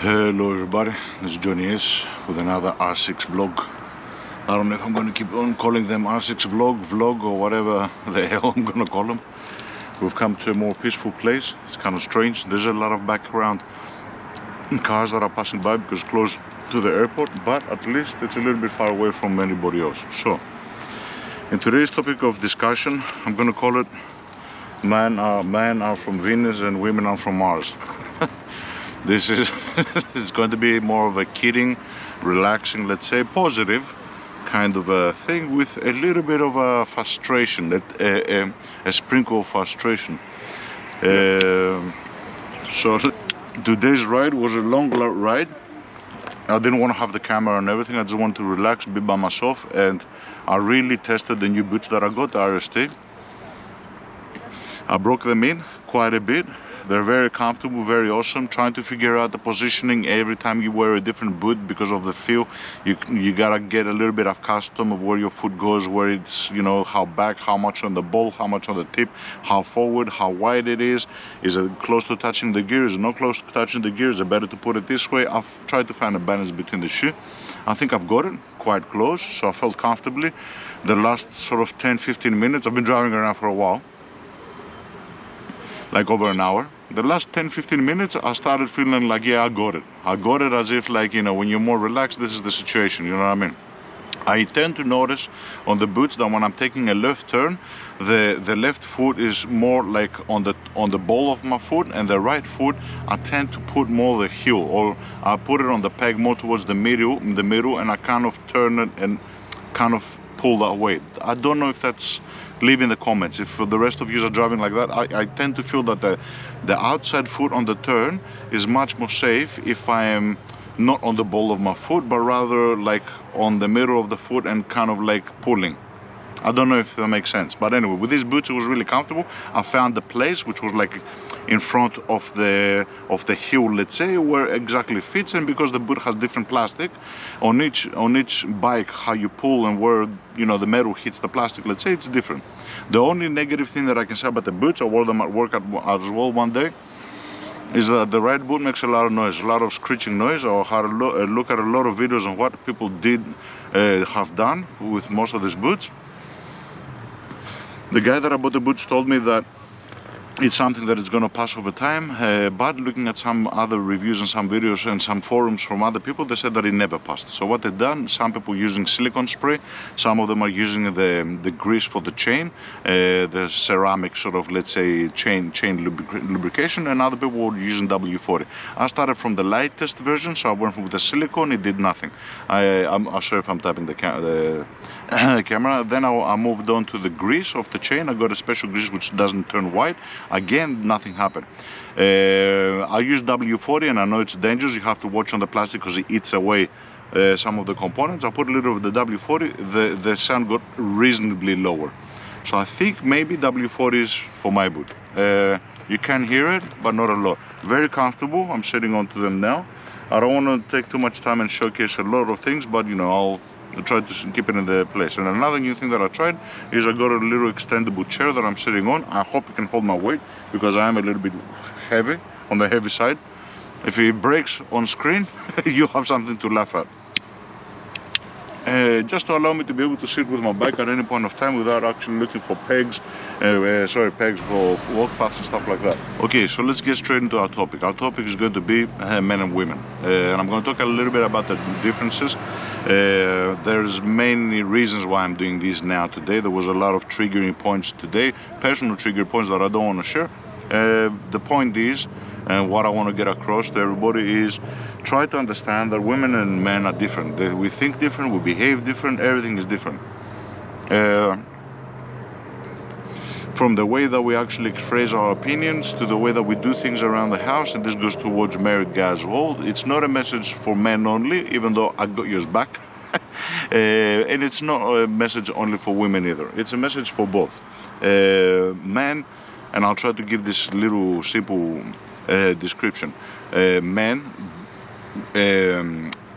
Hello everybody, this is Johnny S with another R6 vlog. I don't know if I'm going to keep on calling them R6 vlog or whatever the hell I'm going to call them. We've come to a more peaceful place. It's kind of strange. There's a lot of background cars that are passing by because it's close to the airport, but at least it's a little bit far away from anybody else. So, in today's topic of discussion, I'm going to call it men are from Venus and women are from Mars. This is it's going to be more of a kidding, relaxing, let's say positive kind of a thing with a little bit of a frustration, a sprinkle of frustration. So today's ride was a long ride. I didn't want to have the camera and everything. I just wanted to relax, be by myself, and I really tested the new boots that I got, the RST. I broke them in quite a bit. They're very comfortable, very awesome. Trying to figure out the positioning every time you wear a different boot because of the feel. You gotta get a little bit of custom of where your foot goes, where it's, you know, how back, how much on the ball, how much on the tip, how forward, how wide it is. Is it close to touching the gear? Is it not close to touching the gear? Is it better to put it this way? I've tried to find a balance between the shoe. I think I've got it quite close, so I felt comfortably. The last sort of 10-15 minutes, I've been driving around for a while, like over an hour. The last 10-15 minutes I started feeling like, yeah, I got it as if, like, you know, when you're more relaxed, this is the situation, you know what I mean? I tend to notice on the boots that when I'm taking a left turn, the left foot is more like on the ball of my foot, and the right foot I tend to put more the heel, or I put it on the peg more towards the middle, and I kind of turn it and kind of pull that way. I don't know if that's, leave in the comments if the rest of you are driving like that. I tend to feel that the outside foot on the turn is much more safe if I am not on the ball of my foot, but rather like on the middle of the foot and kind of like pulling. I don't know if that makes sense, but anyway, with these boots it was really comfortable. I found the place which was like in front of the heel, let's say, where exactly fits, and because the boot has different plastic on each bike, how you pull and where, you know, the metal hits the plastic, let's say, it's different. The only negative thing that I can say about the boots, I wore them at work as well one day, is that the right boot makes a lot of noise, a lot of screeching noise. I had a look at a lot of videos on what people did have done with most of these boots. The guy that I bought the boots told me that it's something that is going to pass over time, but looking at some other reviews and some videos and some forums from other people, they said that it never passed. So what they've done, some people using silicone spray, some of them are using the grease for the chain, the ceramic sort of, let's say, chain lubrication, and other people were using W40. I started from the lightest version, so I went with the silicone. It did nothing. I'm sorry if I'm tapping the camera. Then I moved on to the grease of the chain. I got a special grease which doesn't turn white. Again, nothing happened. I use W40, and I know it's dangerous. You have to watch on the plastic because it eats away some of the components. I put a little of the W40. The sound got reasonably lower. So I think maybe W40 is for my boot. You can hear it, but not a lot. Very comfortable. I'm sitting onto them now. I don't want to take too much time and showcase a lot of things, but, you know, I'll try to keep it in the place. And another new thing that I tried is I got a little extendable chair that I'm sitting on. I hope it can hold my weight because I am a little bit heavy, on the heavy side. If it breaks on screen, you have something to laugh at. Just to allow me to be able to sit with my bike at any point of time without actually looking for pegs, pegs for walk paths and stuff like that. Okay, so let's get straight into our topic. Our topic is going to be men and women, and I'm going to talk a little bit about the differences. There's many reasons why I'm doing this now today. There was a lot of triggering points today, personal trigger points that I don't want to share. The point is, and what I want to get across to everybody is, try to understand that women and men are different. We think different, we behave different, everything is different. From the way that we actually express our opinions to the way that we do things around the house, and this goes towards married guys as well. It's not a message for men only, even though I got yours back. And it's not a message only for women either. It's a message for both. Men, and I'll try to give this little simple description. Men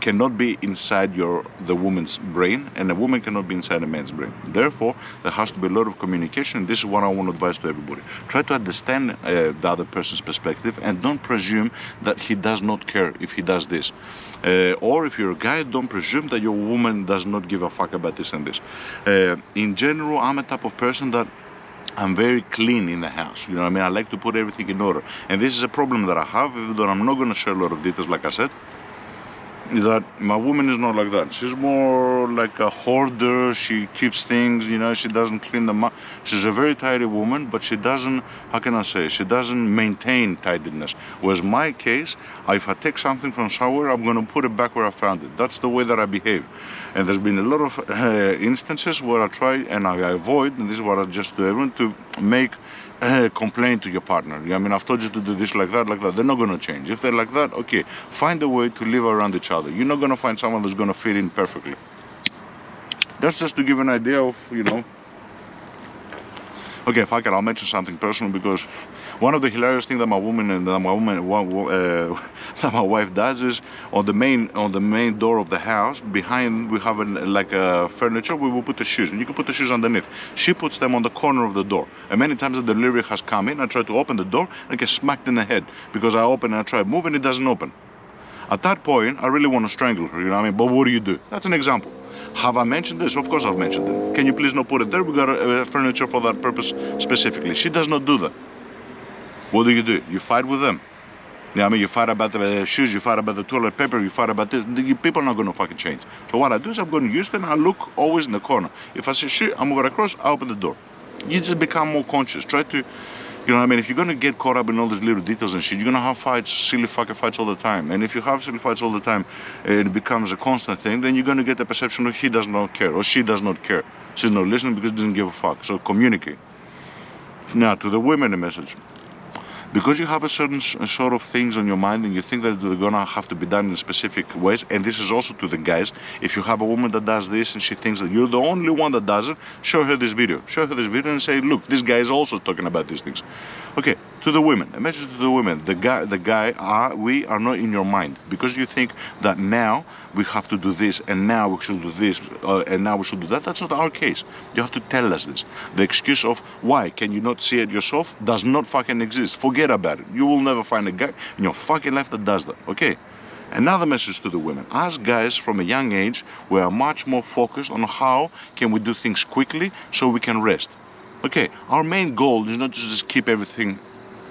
cannot be inside the woman's brain, and a woman cannot be inside a man's brain. Therefore, there has to be a lot of communication. This is what I want to advise to everybody. Try to understand the other person's perspective, and don't presume that he does not care if he does this. Or if you're a guy, don't presume that your woman does not give a fuck about this and this. In general, I'm a type of person that I'm very clean in the house. You know what I mean? I like to put everything in order. And this is a problem that I have, even though I'm not going to share a lot of details, like I said. Is that my woman is not like that. She's more like a hoarder. She keeps things, you know, she doesn't clean them up. She's a very tidy woman, but she doesn't, how can I say, she doesn't maintain tidiness. Whereas my case, if I take something from somewhere, I'm going to put it back where I found it. That's the way that I behave. And there's been a lot of instances where I try and I avoid, and this is what I just do everyone, to make complain to your partner. I mean, I've told you to do this like that. They're not going to change. If they're like that, okay, find a way to live around each other. You're not going to find someone who's going to fit in perfectly. That's just to give an idea of, you know. Okay, fuck it, I'll mention something personal, because one of the hilarious things that my wife does is on the main door of the house behind we have like a furniture where we put the shoes, and you can put the shoes underneath. She puts them on the corner of the door, and many times the delivery has come in. I try to open the door and I get smacked in the head because I open and I try to move and it doesn't open. At that point, I really want to strangle her, you know what I mean? But what do? That's an example. Have I mentioned this? Of course I've mentioned it. Can you please not put it there? We got furniture for that purpose specifically. She does not do that. What do? You fight with them. Yeah, I mean, you fight about the shoes, you fight about the toilet paper, you fight about this. People are not going to fucking change. So what I do is I'm going to use them, I look always in the corner. If I see shit, I'm over across, I open the door. You just become more conscious. Try to, you know what I mean? If you're going to get caught up in all these little details and shit, you're going to have fights, silly fucking fights all the time. And if you have silly fights all the time, it becomes a constant thing, then you're going to get the perception of he does not care or she does not care. She's not listening because she doesn't give a fuck. So communicate. Now, to the women, a message. Because you have a certain sort of things on your mind and you think that they're gonna have to be done in specific ways, and this is also to the guys, if you have a woman that does this and she thinks that you're the only one that does it, show her this video. Show her this video and say, look, this guy is also talking about these things. Okay, to the women, a message to the women. We are not in your mind. Because you think that now we have to do this and now we should do this and now we should do that. That's not our case. You have to tell us this. The excuse of why can you not see it yourself does not fucking exist. Forget about it. You will never find a guy in your fucking life that does that. Okay? Another message to the women. As guys from a young age, we are much more focused on how can we do things quickly so we can rest. Okay, our main goal is not to just keep everything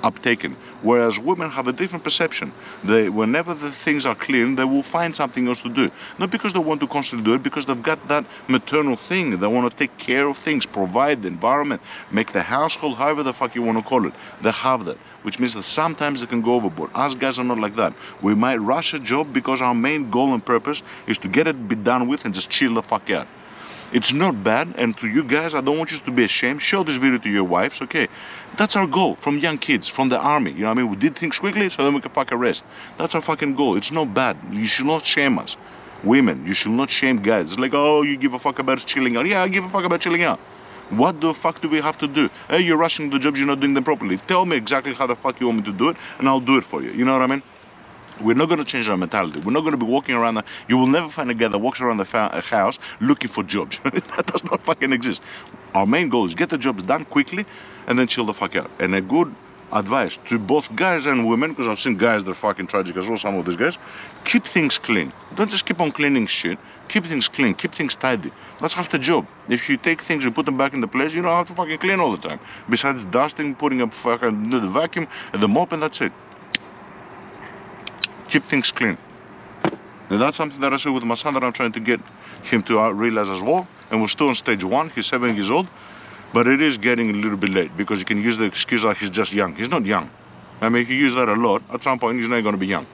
uptaken, whereas women have a different perception. Whenever the things are clean, they will find something else to do. Not because they want to constantly do it, because they've got that maternal thing. They want to take care of things, provide the environment, make the household, however the fuck you want to call it. They have that, which means that sometimes they can go overboard. Us guys are not like that. We might rush a job because our main goal and purpose is to get it be done with and just chill the fuck out. It's not bad, and to you guys, I don't want you to be ashamed. Show this video to your wives, okay? That's our goal from young kids, from the army. You know what I mean? We did things quickly so then we can fucking rest. That's our fucking goal. It's not bad. You should not shame us. Women, you should not shame guys. It's like, oh, you give a fuck about chilling out. Yeah, I give a fuck about chilling out. What the fuck do we have to do? Hey, you're rushing the jobs, you're not doing them properly. Tell me exactly how the fuck you want me to do it, and I'll do it for you. You know what I mean? We're not going to change our mentality. We're not going to be walking around. You will never find a guy that walks around the house looking for jobs. That does not fucking exist. Our main goal is get the jobs done quickly and then chill the fuck out. And a good advice to both guys and women, because I've seen guys that are fucking tragic as well, some of these guys, keep things clean. Don't just keep on cleaning shit. Keep things clean. Keep things tidy. That's half the job. If you take things and put them back in the place, you don't have to fucking clean all the time. Besides dusting, putting a fucking the vacuum and the mop, and that's it. Keep things clean. And that's something that I say with my son that I'm trying to get him to realize as well. And we're still on stage 1. He's 7 years old. But it is getting a little bit late because you can use the excuse like he's just young. He's not young. I mean, if you use that a lot, at some point he's not going to be young.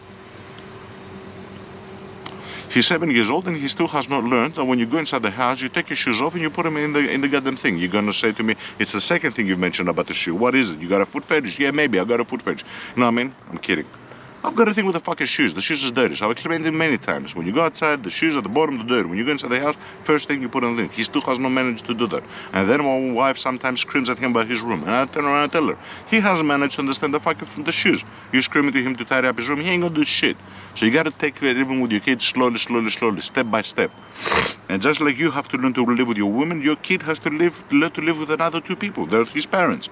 He's 7 years old and he still has not learned that when you go inside the house, you take your shoes off and you put them in the goddamn thing. You're going to say to me, it's the second thing you've mentioned about the shoe. What is it? You got a foot fetish? Yeah, maybe I got a foot fetish. You know what I mean? I'm kidding. I've got a thing with the fucking shoes. The shoes is dirty. So I've explained it many times. When you go outside, the shoes at the bottom, the dirty. When you go inside the house, first thing you put on the thing. He still has not managed to do that. And then my wife sometimes screams at him about his room. And I turn around and tell her, he hasn't managed to understand the fucking the shoes. You're screaming to him to tidy up his room. He ain't gonna do shit. So you gotta take it even with your kids slowly, step by step. And just like you have to learn to live with your woman, your kid has to learn to live with another two people. They're his parents.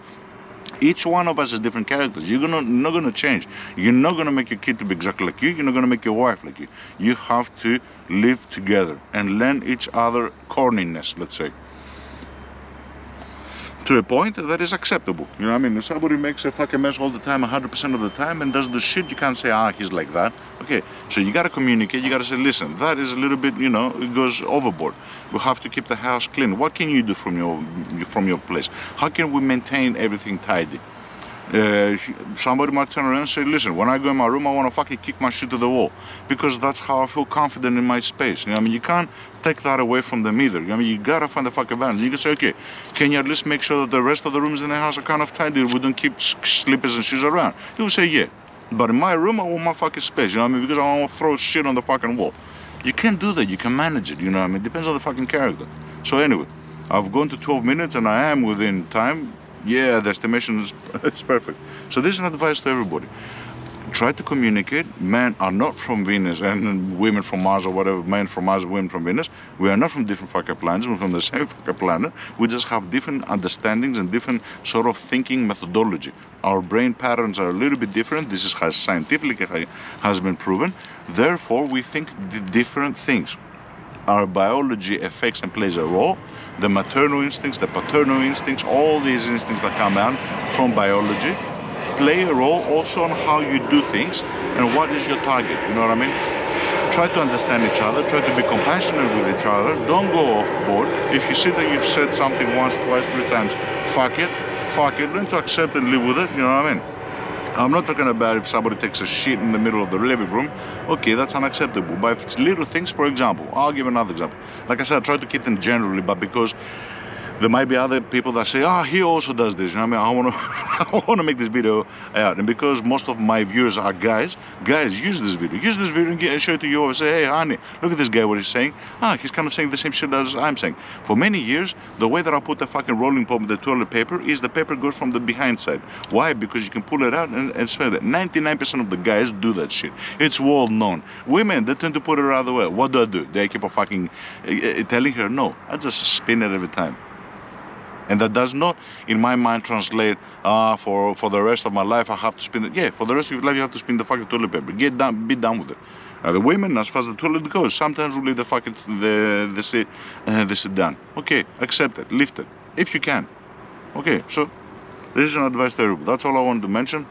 Each one of us is different characters. You're not gonna change. You're not gonna make your kid to be exactly like you. You're not gonna make your wife like you. You have to live together and learn each other corniness, let's say, to a point that is acceptable. You know what I mean? If somebody makes a fucking mess all the time, 100% of the time, and does the shit, you can't say, he's like that. Okay, so you gotta communicate. You gotta say, listen, that is a little bit, it goes overboard. We have to keep the house clean. What can you do from your place? How can we maintain everything tidy? Somebody might turn around and say, listen, when I go in my room, I want to fucking kick my shit to the wall, because that's how I feel confident in my space. You know what I mean? You can't take that away from them either. You know what I mean? You gotta find the fucking balance. You can say, okay, can you at least make sure that the rest of the rooms in the house are kind of tidy? We don't keep slippers and shoes around. You will say, yeah, but in my room, I want my fucking space. You know what I mean? Because I want to throw shit on the fucking wall. You can't do that. You can manage it. You know what I mean? It depends on the fucking character. So anyway, I've gone to 12 minutes and I am within time. Yeah, the estimation is perfect. So this is an advice to everybody. Try to communicate. Men are not from Venus and women from Mars or whatever. Men from Mars, women from Venus. We are not from different fucking planets. We're from the same fucking planet. We just have different understandings and different sort of thinking methodology. Our brain patterns are a little bit different. This is scientifically has been proven. Therefore, we think different things. Our biology affects and plays a role. The maternal instincts, the paternal instincts, all these instincts that come out from biology play a role also on how you do things and what is your target. You know what I mean? Try to understand each other. Try to be compassionate with each other. Don't go off board. If you see that you've said something once, twice, 3 times, fuck it. Learn to accept and live with it. You know what I mean? I'm not talking about if somebody takes a shit in the middle of the living room. Okay, that's unacceptable. But if it's little things, for example, I'll give another example. Like I said, I try to keep them generally, but because there might be other people that say, he also does this. You know what I mean? I want to make this video out. And because most of my viewers are guys, use this video. Use this video and show it to you and say, hey, honey, look at this guy, what he's saying. He's kind of saying the same shit as I'm saying. For many years, the way that I put the fucking rolling pin with the toilet paper is the paper goes from the behind side. Why? Because you can pull it out and smell it. 99% of the guys do that shit. It's well known. Women, they tend to put it the other way. What do? Do I keep on fucking telling her? No, I just spin it every time. And that does not, in my mind, translate for the rest of my life I have to spin it. Yeah, for the rest of your life you have to spin the fucking toilet paper. Be done with it. The women, as far as the toilet goes, sometimes we leave the fucking the sit down. Okay, accept it, lift it, if you can. Okay, so this is an advice to everybody. That's all I wanted to mention.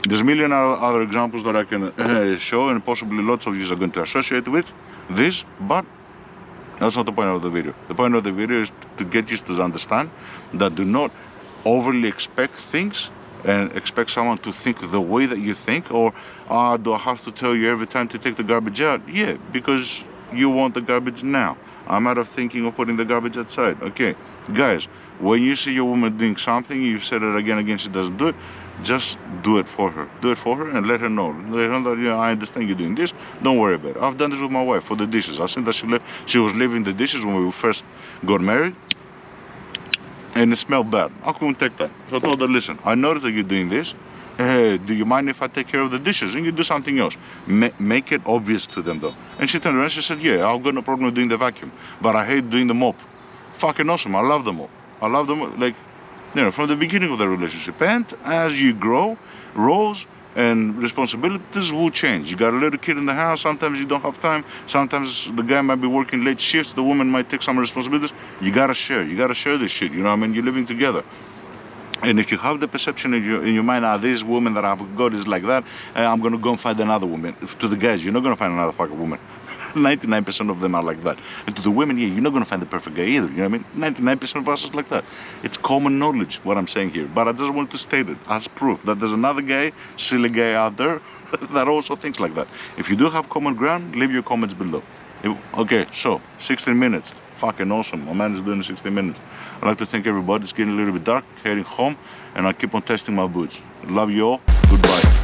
There's a million other examples that I can show, and possibly lots of you are going to associate with this, but that's not the point of the video. The point of the video is to get you to understand that do not overly expect things and expect someone to think the way that you think, or do I have to tell you every time to take the garbage out? Yeah, because you want the garbage now. I'm out of thinking of putting the garbage outside. Okay, guys, when you see your woman doing something, you've said it again and again, she doesn't do it, just do it for her. Do it for her and let her know. Let her know that, yeah, I understand you're doing this. Don't worry about it. I've done this with my wife for the dishes. I seen that she was leaving the dishes when we first got married, and it smelled bad. I couldn't take that. So I told her, listen, I noticed that you're doing this. Do you mind if I take care of the dishes and you do something else? Make it obvious to them though. And she turned around and she said, yeah, I've got no problem with doing the vacuum, but I hate doing the mop. Fucking awesome. I love the mop. I love them, like, from the beginning of the relationship. And as you grow, roles and responsibilities will change. You got a little kid in the house, sometimes you don't have time, sometimes the guy might be working late shifts, the woman might take some responsibilities. You gotta share this shit, you know what I mean? You're living together. And if you have the perception in your mind, this woman that I've got is like that, I'm gonna go and find another woman. To the guys, you're not gonna find another fucking woman. 99% of them are like that. And to the women, yeah, you're not gonna find the perfect guy either. You know what I mean? 99% of us is like that. It's common knowledge what I'm saying here, but I just want to state it as proof that there's another guy, silly guy out there that also thinks like that. If you do have common ground, leave your comments below. Okay, so 16 minutes. Fucking awesome. My man is doing 16 minutes. I'd like to thank everybody. It's getting a little bit dark, heading home, and I keep on testing my boots. Love you all. Goodbye.